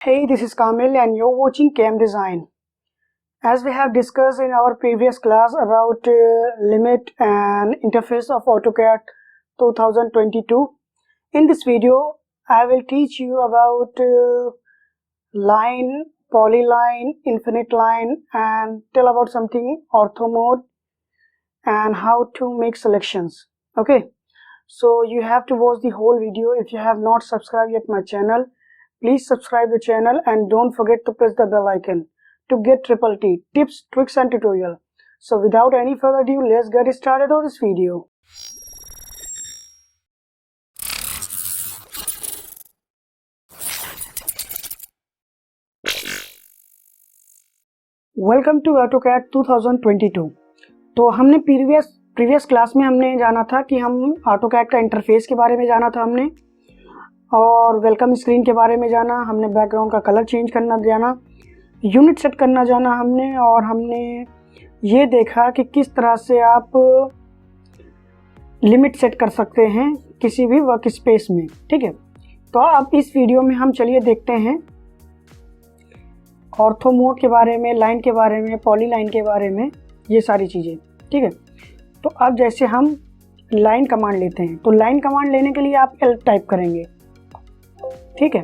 Hey, this is Kamil and you're watching CAM Design. As we have discussed in our previous class about limit and interface of AutoCAD 2022, in this video I will teach you about line, polyline, infinite line, and tell about something ortho mode and how to make selections. Okay, so you have to watch the whole video. If you have not subscribed yet my channel, please subscribe the channel and don't forget to press the bell icon to get triple T tips, tricks and tutorial. So without any further ado, let's get started on this video. Welcome to AutoCAD 2022। तो हमने previous class में हमने जाना था कि हम AutoCAD का interface के बारे में जाना था हमने, और वेलकम स्क्रीन के बारे में जाना हमने, बैकग्राउंड का कलर चेंज करना जाना, यूनिट सेट करना जाना हमने, और हमने ये देखा कि किस तरह से आप लिमिट सेट कर सकते हैं किसी भी वर्क स्पेस में। ठीक है, तो अब इस वीडियो में हम चलिए देखते हैं ऑर्थो मोड के बारे में, लाइन के बारे में, पॉलीलाइन के बारे में, ये सारी चीज़ें। ठीक है, तो अब जैसे हम लाइन कमांड लेते हैं, तो लाइन कमांड लेने के लिए आप L टाइप करेंगे। ठीक है,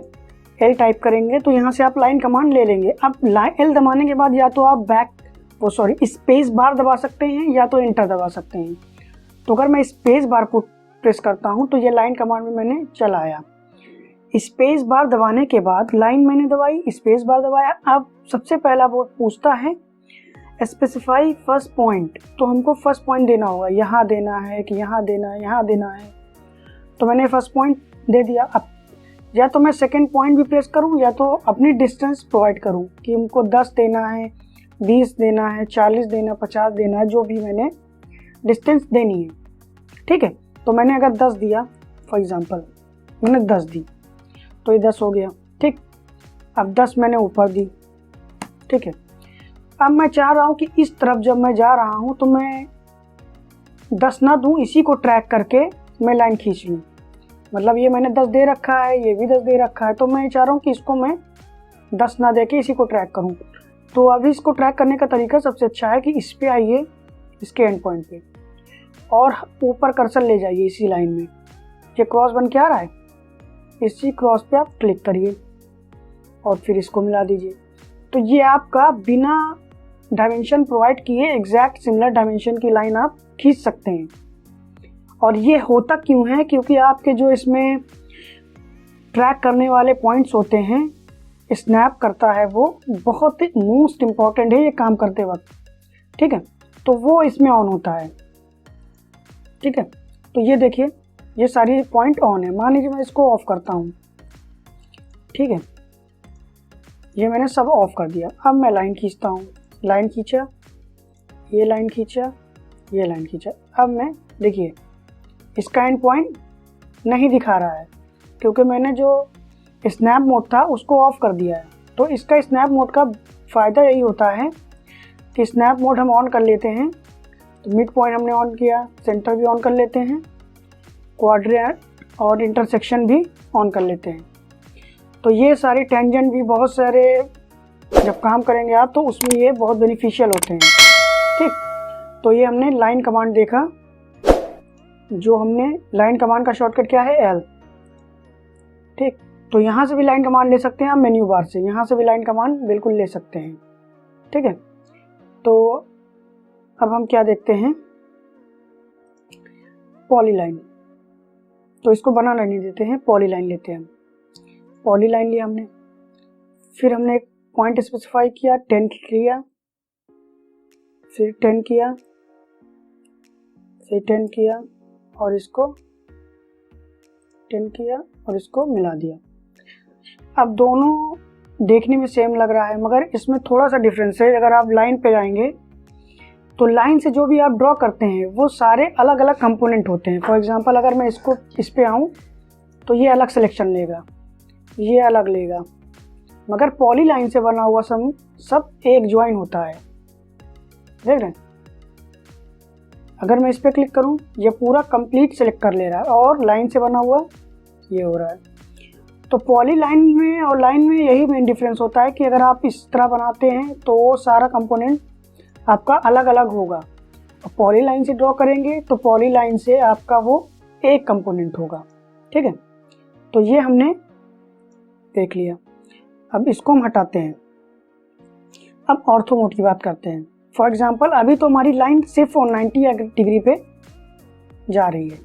L टाइप करेंगे तो यहाँ से आप लाइन कमांड ले लेंगे। अब L दबाने के बाद या तो आप स्पेस बार दबा सकते हैं या तो एंटर दबा सकते हैं। तो अगर मैं स्पेस बार को प्रेस करता हूँ तो ये लाइन कमांड में मैंने चलाया। स्पेस बार दबाने के बाद लाइन मैंने दबाई, स्पेस बार दबाया। अब सबसे पहला वो पूछता है स्पेसिफाई फर्स्ट पॉइंट, तो हमको फर्स्ट पॉइंट देना होगा, यहाँ देना है कि यहाँ देना है, यहाँ देना है। तो मैंने फर्स्ट पॉइंट दे दिया। अब या तो मैं सेकंड पॉइंट भी प्रेस करूँ या तो अपनी डिस्टेंस प्रोवाइड करूँ कि हमको 10 देना है, 20 देना है, 40 देना, 50 देना है, जो भी मैंने डिस्टेंस देनी है। ठीक है, तो मैंने अगर 10 दिया, फॉर एग्जांपल मैंने 10 दी तो ये 10 हो गया। ठीक, अब 10 मैंने ऊपर दी। ठीक है, अब मैं चाह रहा हूँ कि इस तरफ जब मैं जा रहा हूँ तो मैं 10 ना दूँ, इसी को ट्रैक करके मैं लाइन खींच लूँ। मतलब ये मैंने 10 दे रखा है, ये भी 10 दे रखा है, तो मैं चाह रहा हूँ कि इसको मैं 10 ना दे के इसी को ट्रैक करूँ। तो अभी इसको ट्रैक करने का तरीका सबसे अच्छा है कि इस पे आइए, इसके एंड पॉइंट पे, और ऊपर कर्सर ले जाइए इसी लाइन में। ये क्रॉस बन के आ रहा है, इसी क्रॉस पे आप क्लिक करिए और फिर इसको मिला दीजिए। तो ये आपका बिना डायमेंशन प्रोवाइड किए एग्जैक्ट सिमिलर डायमेंशन की लाइन आप खींच सकते हैं। और ये होता क्यों है? क्योंकि आपके जो इसमें ट्रैक करने वाले पॉइंट्स होते हैं, स्नैप करता है, वो बहुत ही मोस्ट इम्पॉर्टेंट है ये काम करते वक्त। ठीक है, तो वो इसमें ऑन होता है। ठीक है, तो ये देखिए ये सारी पॉइंट ऑन है। मान लीजिए मैं इसको ऑफ करता हूँ। ठीक है, ये मैंने सब ऑफ कर दिया। अब मैं लाइन खींचता हूँ, लाइन खींचा, ये लाइन खींचा, ये लाइन खींचा। अब मैं देखिए इसका एंड पॉइंट नहीं दिखा रहा है क्योंकि मैंने जो स्नैप मोड था उसको ऑफ कर दिया है। तो इसका स्नैप मोड का फ़ायदा यही होता है कि स्नैप मोड हम ऑन कर लेते हैं तो मिड पॉइंट हमने ऑन किया, सेंटर भी ऑन कर लेते हैं, क्वाड्रेंट और इंटरसेक्शन भी ऑन कर लेते हैं। तो ये सारे टेंजेंट भी बहुत सारे जब काम करेंगे आप तो उसमें ये बहुत बेनिफिशियल होते हैं। ठीक, तो ये हमने लाइन कमांड देखा। जो हमने लाइन कमांड का शॉर्टकट क्या है? L। ठीक, तो यहाँ से भी लाइन कमांड ले सकते हैं आप मेन्यू बार से, यहाँ से भी लाइन कमांड बिल्कुल ले सकते हैं। ठीक है, तो अब हम क्या देखते हैं? पॉलीलाइन। तो इसको बनाना नहीं देते हैं, पॉलीलाइन लेते हैं हम। पॉलीलाइन लिया हमने, फिर हमने एक पॉइंट स्पेसिफाई किया, 10 किया, फिर 10 किया, फिर 10 किया और इसको 10 किया और इसको मिला दिया। अब दोनों देखने में सेम लग रहा है मगर इसमें थोड़ा सा डिफरेंस है। अगर आप लाइन पे जाएंगे तो लाइन से जो भी आप ड्रॉ करते हैं वो सारे अलग अलग कंपोनेंट होते हैं। फॉर एग्जांपल अगर मैं इसको इस पे आऊँ तो ये अलग सिलेक्शन लेगा, ये अलग लेगा, मगर पॉलीलाइन से बना हुआ सब एक ज्वाइन होता है। देख रहे हैं? अगर मैं इस पर क्लिक करूं ये पूरा कंप्लीट सेलेक्ट कर ले रहा है और लाइन से बना हुआ ये हो रहा है। तो पॉलीलाइन में और लाइन में यही मेन डिफरेंस होता है कि अगर आप इस तरह बनाते हैं तो वो सारा कंपोनेंट आपका अलग अलग होगा, और पॉलीलाइन से ड्रॉ करेंगे तो पॉलीलाइन से आपका वो एक कंपोनेंट होगा। ठीक है, तो ये हमने देख लिया। अब इसको हम हटाते हैं। अब ऑर्थो मोड की बात करते हैं। फॉर एग्जांपल अभी तो हमारी लाइन सिर्फ 90 डिग्री पे जा रही है।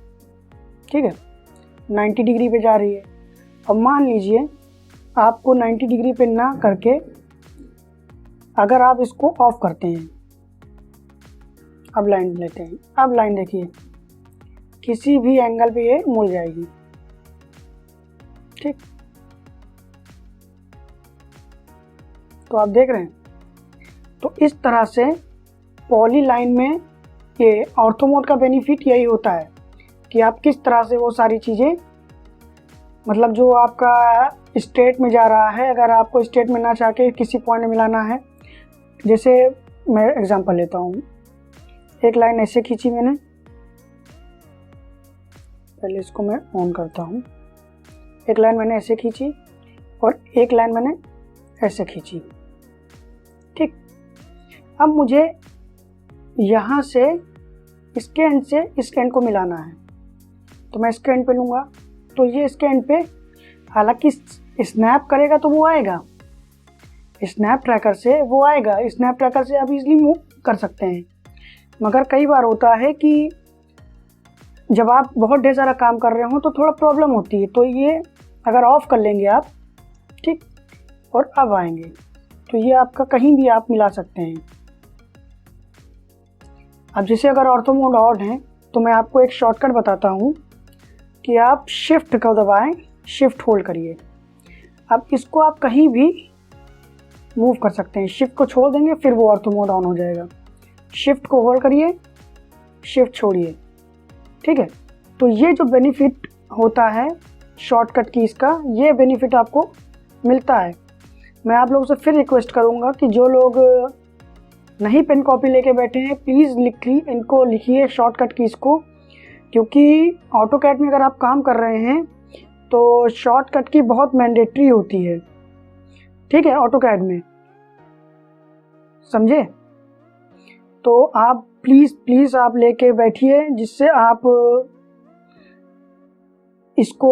ठीक है, 90 डिग्री पे जा रही है। अब मान लीजिए आपको 90 डिग्री पे ना करके अगर आप इसको ऑफ करते हैं, अब लाइन लेते हैं। अब लाइन देखिए, किसी भी एंगल पे ये मुड़ जाएगी। ठीक, तो आप देख रहे हैं। तो इस तरह से पॉलीलाइन में ये ऑर्थो मोड का बेनिफिट यही होता है कि आप किस तरह से वो सारी चीज़ें, मतलब जो आपका स्टेट में जा रहा है, अगर आपको स्टेट में ना चाह के किसी पॉइंट में मिलाना है, जैसे मैं एग्जांपल लेता हूँ। एक लाइन ऐसे खींची मैंने, पहले इसको मैं ऑन करता हूँ। एक लाइन मैंने ऐसे खींची और एक लाइन मैंने ऐसे खींची। ठीक, अब मुझे यहाँ से इसके एंड से इस एंड को मिलाना है, तो मैं इसके एंड पे लूँगा। तो ये इसके एंड पे हालांकि स्नैप करेगा तो वो आएगा, स्नैप ट्रैकर से वो आएगा, स्नैप ट्रैकर से आप इजीली मूव कर सकते हैं। मगर कई बार होता है कि जब आप बहुत ढेर सारा काम कर रहे हो तो थोड़ा प्रॉब्लम होती है। तो ये अगर ऑफ कर लेंगे आप, ठीक, और अब आएंगे तो ये आपका कहीं भी आप मिला सकते हैं। अब जैसे अगर ऑर्थो मोड ऑन है तो मैं आपको एक शॉर्टकट बताता हूँ कि आप शिफ्ट को दबाएं, शिफ्ट होल्ड करिए। अब इसको आप कहीं भी मूव कर सकते हैं। शिफ्ट को छोड़ देंगे फिर वो ऑर्थो मोड ऑन हो जाएगा। शिफ्ट को होल्ड करिए, शिफ्ट छोड़िए। ठीक है, तो ये जो बेनिफिट होता है शॉर्टकट कीज़ का, ये बेनिफिट आपको मिलता है। मैं आप लोगों से फिर रिक्वेस्ट करूँगा कि जो लोग नहीं पेन कॉपी लेके बैठे हैं, प्लीज़ इनको लिखिए शॉर्टकट कीज़ को, क्योंकि ऑटोकैड में अगर आप काम कर रहे हैं तो शॉर्टकट की बहुत मैंडेटरी होती है। ठीक है, ऑटोकैड में, समझे? तो आप प्लीज़ आप लेके बैठिए, जिससे आप इसको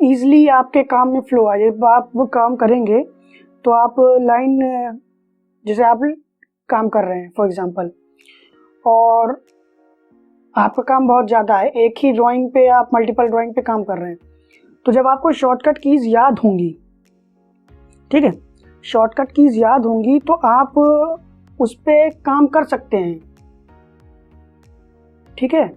ईज़िली आपके काम में फ्लो आए। जब आप वो काम करेंगे तो आप लाइन, जैसे आप काम कर रहे हैं फॉर एग्जांपल, और आपका काम बहुत ज़्यादा है, एक ही ड्राइंग पे आप मल्टीपल ड्राइंग पे काम कर रहे हैं, तो जब आपको शॉर्टकट कीज़ याद होंगी, ठीक है, शॉर्टकट कीज़ याद होंगी तो आप उस पर काम कर सकते हैं। ठीक है,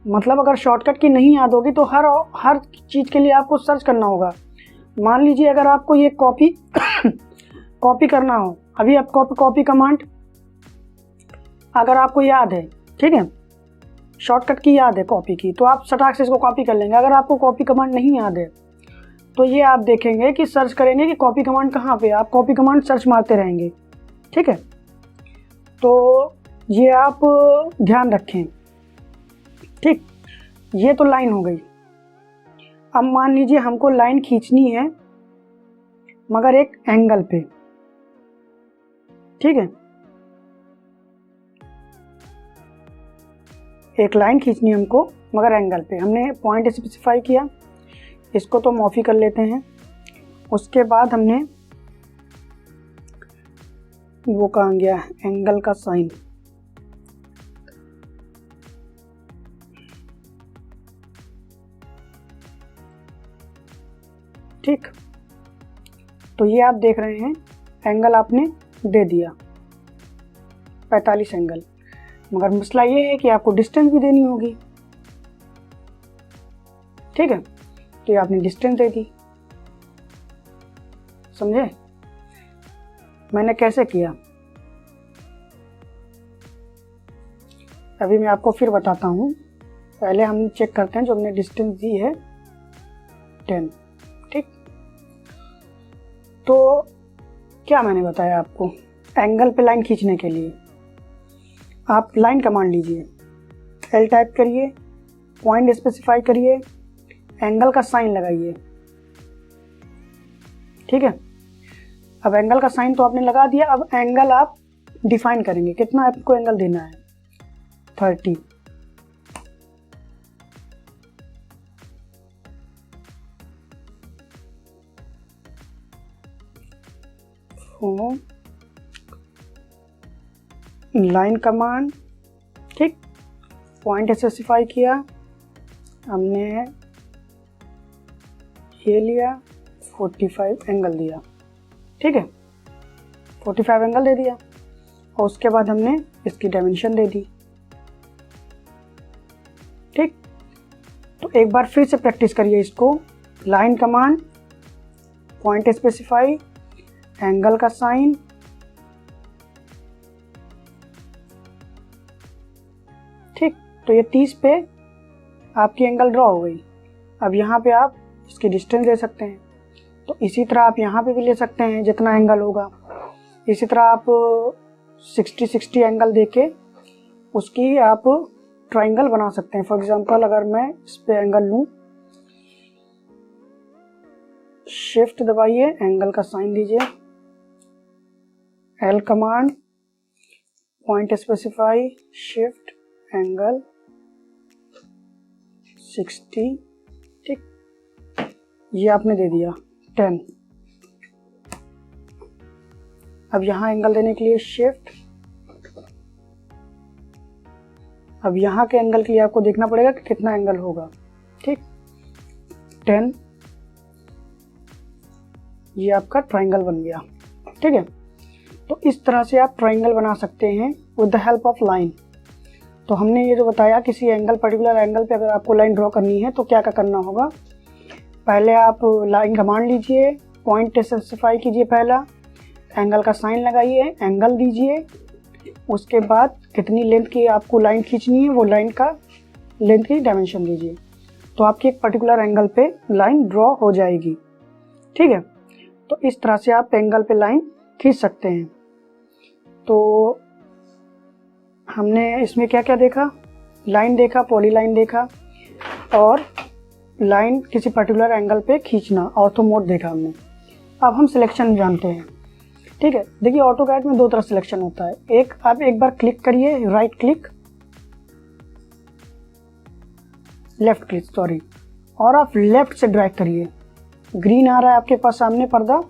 मतलब अगर शॉर्टकट की नहीं याद होगी तो हर चीज़ के लिए आपको सर्च करना होगा। मान लीजिए अगर आपको ये कॉपी करना हो, अभी आप कॉपी कमांड अगर आपको याद है, ठीक है, शॉर्टकट की याद है कॉपी की, तो आप सटाक से इसको कॉपी कर लेंगे। अगर आपको कॉपी कमांड नहीं याद है तो ये आप देखेंगे कि सर्च करेंगे कि कॉपी कमांड कहाँ पे, आप कॉपी कमांड सर्च मारते रहेंगे। ठीक है, तो ये आप ध्यान रखें। ठीक, ये तो लाइन हो गई। अब मान लीजिए हमको लाइन खींचनी है मगर एक एंगल पे। ठीक है, एक लाइन खींचनी है हमको मगर एंगल पे। हमने पॉइंट स्पेसिफाई किया, इसको तो मॉडिफाई कर लेते हैं। उसके बाद हमने वो कहाँ गया, एंगल का साइन। ठीक, तो ये आप देख रहे हैं एंगल आपने दे दिया 45 एंगल, मगर मसला ये है कि आपको डिस्टेंस भी देनी होगी। ठीक है, तो ये आपने डिस्टेंस दे दी। समझे मैंने कैसे किया? अभी मैं आपको फिर बताता हूँ। पहले हम चेक करते हैं, जो हमने डिस्टेंस दी है 10। ठीक, तो क्या मैंने बताया आपको, एंगल पे लाइन खींचने के लिए आप लाइन कमांड लीजिए, एल टाइप करिए, पॉइंट स्पेसिफाई करिए, एंगल का साइन लगाइए। ठीक है। अब एंगल का साइन तो आपने लगा दिया, अब एंगल आप डिफाइन करेंगे, कितना आपको एंगल देना है, 30। लाइन कमांड, ठीक, पॉइंट स्पेसिफाई किया हमने, ये लिया 45 एंगल दिया, ठीक है, 45 एंगल दे दिया। और उसके बाद हमने इसकी डायमेंशन दे दी, ठीक। तो एक बार फिर से प्रैक्टिस करिए इसको, line command, point specify, angle का साइन, ठीक। तो ये 30 पे आपकी एंगल ड्रॉ हो गई। अब यहाँ पे आप इसकी डिस्टेंस दे सकते हैं, तो इसी तरह आप यहाँ पे भी ले सकते हैं जितना एंगल होगा। इसी तरह आप 60-60 एंगल देके उसकी आप ट्राइंगल बना सकते हैं। फॉर एग्जांपल अगर मैं इस पे एंगल लूँ, शिफ्ट दबाइए, एंगल का साइन दीजिए, L command, point specify, shift, angle 60, ठीक, ये आपने दे दिया 10। अब यहाँ एंगल देने के लिए शिफ्ट, अब यहाँ के एंगल के लिए आपको देखना पड़ेगा कि कितना एंगल होगा, ठीक, 10, ये आपका ट्राइंगल बन गया, ठीक है। तो इस तरह से आप ट्राइंगल बना सकते हैं with the help of line. तो हमने ये जो बताया, किसी एंगल, पर्टिकुलर एंगल पे अगर आपको लाइन ड्रॉ करनी है तो क्या क्या करना होगा। पहले आप लाइन कमांड लीजिए, पॉइंट स्पेसिफाई कीजिए, पहला एंगल का साइन लगाइए, एंगल दीजिए, उसके बाद कितनी लेंथ की आपको लाइन खींचनी है वो लाइन का लेंथ की डायमेंशन दीजिए, तो आपकी एक पर्टिकुलर एंगल पे लाइन ड्रॉ हो जाएगी, ठीक है। तो इस तरह से आप एंगल पे लाइन खींच सकते हैं। तो हमने इसमें क्या क्या देखा, लाइन देखा, पॉली लाइन देखा, और लाइन किसी पर्टिकुलर एंगल पे खींचना, ऑर्थो मोड देखा हमने। अब हम सिलेक्शन जानते हैं, ठीक है। देखिए ऑटोकैड में दो तरह सिलेक्शन होता है, एक आप एक बार क्लिक करिए, right click, left click sorry, और आप लेफ्ट से ड्रैग करिए। ग्रीन आ रहा है आपके पास सामने पर्दा,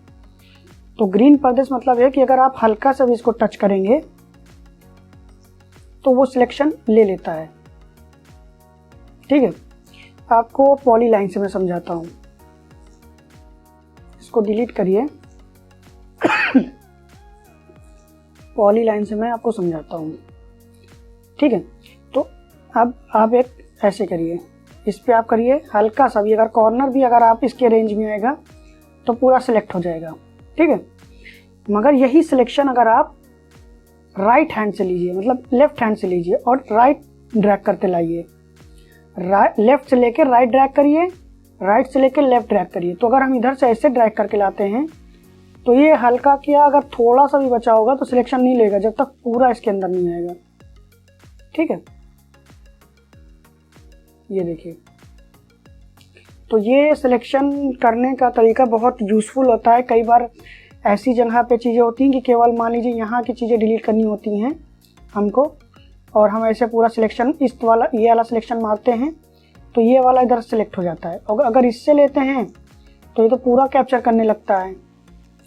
तो ग्रीन पर्दे से मतलब है कि अगर आप हल्का सा भी इसको टच करेंगे तो वो सिलेक्शन ले लेता है, ठीक है। आपको पॉली लाइन से मैं समझाता हूँ, इसको डिलीट करिए पॉली लाइन से मैं आपको समझाता हूँ, ठीक है। तो अब आप एक ऐसे करिए, इस पे आप करिए हल्का सा भी, अगर कॉर्नर भी अगर आप इसके रेंज में आएगा तो पूरा सिलेक्ट हो जाएगा, ठीक है। मगर यही सिलेक्शन अगर आप राइट हैंड से लीजिए, मतलब लेफ्ट हैंड से लीजिए और राइट ड्रैग करते लाइए, लेफ्ट से लेकर राइट ड्रैग करिए, राइट से लेकर लेफ्ट ड्रैग करिए। तो अगर हम इधर से ऐसे ड्रैग करके लाते हैं तो ये हल्का किया, अगर थोड़ा सा भी बचा होगा तो सिलेक्शन नहीं लेगा जब तक पूरा इसके अंदर नहीं आएगा, ठीक है। ये देखिए, तो ये सिलेक्शन करने का तरीका बहुत यूज़फुल होता है। कई बार ऐसी जगह पे चीज़ें होती हैं कि केवल मान लीजिए यहाँ की चीज़ें डिलीट करनी होती हैं हमको, और हम ऐसे पूरा सिलेक्शन इस वाला, ये वाला सिलेक्शन मारते हैं तो ये वाला इधर सेलेक्ट हो जाता है, और अगर इससे लेते हैं तो ये तो पूरा कैप्चर करने लगता है,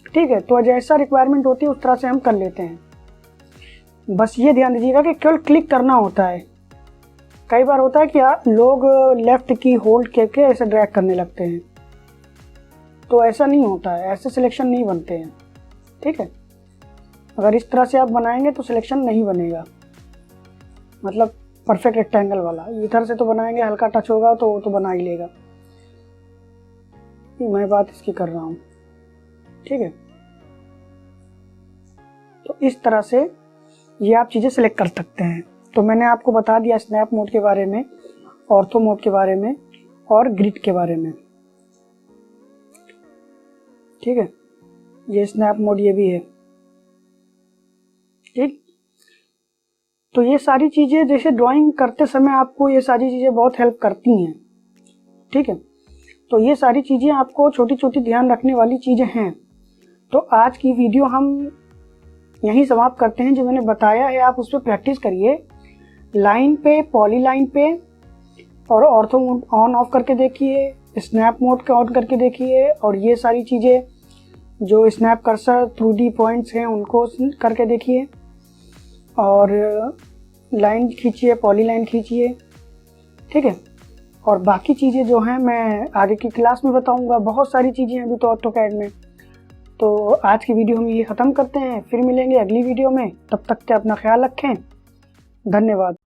ठीक है। तो जैसा रिक्वायरमेंट होती है उस तरह से हम कर लेते हैं। बस ये ध्यान दीजिएगा कि केवल क्लिक करना होता है। कई बार होता है कि लोग लेफ्ट की होल्ड करके ऐसे ड्रैग करने लगते हैं, तो ऐसा नहीं होता है, ऐसे सिलेक्शन नहीं बनते हैं, ठीक है। अगर इस तरह से आप बनाएंगे तो सिलेक्शन नहीं बनेगा, मतलब परफेक्ट रेक्टेंगल वाला। इधर से तो बनाएंगे, हल्का टच होगा तो वो तो बना ही लेगा। मैं बात इसकी कर रहा हूँ, ठीक है। तो इस तरह से ये आप चीज़ें सिलेक्ट कर सकते हैं। तो मैंने आपको बता दिया स्नैप मोड के बारे में, ऑर्थो मोड के बारे में और ग्रिड के बारे में, ठीक है। ये स्नैप मोड ये भी है, ठीक। तो ये सारी चीज़ें जैसे ड्राइंग करते समय आपको ये सारी चीज़ें बहुत हेल्प करती हैं, ठीक है। तो ये सारी चीज़ें आपको छोटी छोटी ध्यान रखने वाली चीज़ें हैं। तो आज की वीडियो हम यहीं समाप्त करते हैं। जो मैंने बताया है आप उस पर प्रैक्टिस करिए, लाइन पे, पॉली लाइन पे, और ऑर्थो मोड ऑन ऑफ करके देखिए, स्नैप मोड का ऑन करके देखिए, और ये सारी चीज़ें जो स्नैप कर्सर 2D पॉइंट्स हैं उनको करके देखिए, और लाइन खींचिए, पॉली लाइन खींचिए, ठीक है। और बाकी चीज़ें जो हैं मैं आगे की क्लास में बताऊंगा। बहुत सारी चीज़ें हैं अभी तो ऑटोकैड में। तो आज की वीडियो हम ये ख़त्म करते हैं, फिर मिलेंगे अगली वीडियो में। तब तक के अपना ख्याल रखें। धन्यवाद।